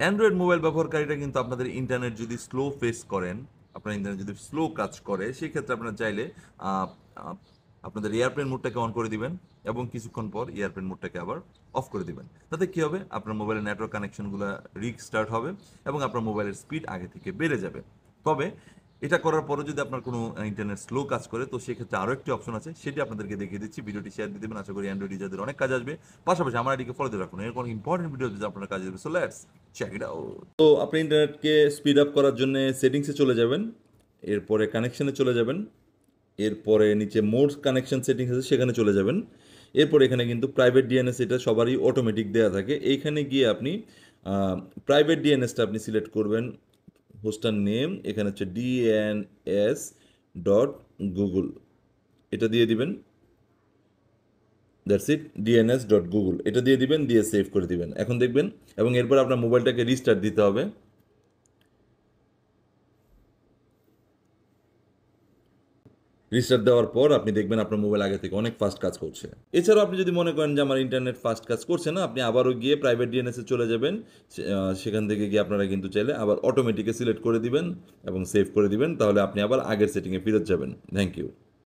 Android mobile ব্যবহারকারীরা কিন্তু আপনাদের ইন্টারনেট যদি স্লো ফেস করেন, আপনার ইন্টারনেট যদি স্লো কাজ করে, সেক্ষেত্রে আপনারা চাইলে আহ, আহ, আপনাদের এয়ারপ্লেন মোডটাকে অন করে দিবেন এবং কিছুক্ষণ পর এয়ারপ্লেন মোডটাকে আবার অফ করে দিবেন। তাতে কী হবে, আপনার মোবাইলের নেটওয়ার্ক কানেকশনগুলো রিস্টার্ট হবে এবং আপনার মোবাইলের স্পিড আগে থেকে বেড়ে যাবে। তবে এটা করার পরে যদি আপনার কোনো ইন্টারনেট স্লো কাজ করে, তো সেক্ষেত্রে আরও একটি অপশন আছে, সেটি আপনাদেরকে দেখিয়ে দিচ্ছি। ভিডিওটি শেয়ার দিয়ে দেবেন, আশা করি অ্যান্ড্রয়েড ইউজারদের অনেক কাজ আসবে। পাশাপাশি আমার আইডিকে ফলো দিয়ে রাখুন, এরকম ইম্পর্টেন্ট ভিডিও যদি আপনার কাজে আসবে। So let's check it out. তো আপনি ইন্টারনেটকে স্পিড আপ করার জন্য সেটিংসে চলে যাবেন, এরপরে কানেকশনে চলে যাবেন, এরপরে নিচে মোড কানেকশন সেটিংস আছে সেখানে চলে যাবেন। এরপর এখানে কিন্তু প্রাইভেট ডিএনএস, এটা সবারই অটোমেটিক দেওয়া থাকে। এইখানে গিয়ে আপনি প্রাইভেট ডিএনএসটা আপনি সিলেক্ট করবেন, হোস্টার নেম এখানে হচ্ছে DNS.Google, এটা দিয়ে দিবেন। দ্যাটস ইট, DNS.Google, এটা দিয়ে দিবেন, দিয়ে সেভ করে দিবেন। এখন দেখবেন, এবং এরপর আপনার মোবাইলটাকে রিস্টার্ট দিতে হবে। রিস্টার্ট দেওয়ার পর আপনি দেখবেন আপনার মোবাইল আগে থেকে অনেক ফাস্ট কাজ করছে। এছাড়াও আপনি যদি মনে করেন যে আমার ইন্টারনেট ফাস্ট কাজ করছে না, আপনি আবারও গিয়ে প্রাইভেট ডিএনএসে চলে যাবেন। সেখান থেকে গিয়ে আপনারা কিন্তু চাইলে আবার অটোমেটিকে সিলেক্ট করে দিবেন এবং সেভ করে দিবেন, তাহলে আপনি আবার আগের সেটিংয়ে ফিরত যাবেন। Thank you.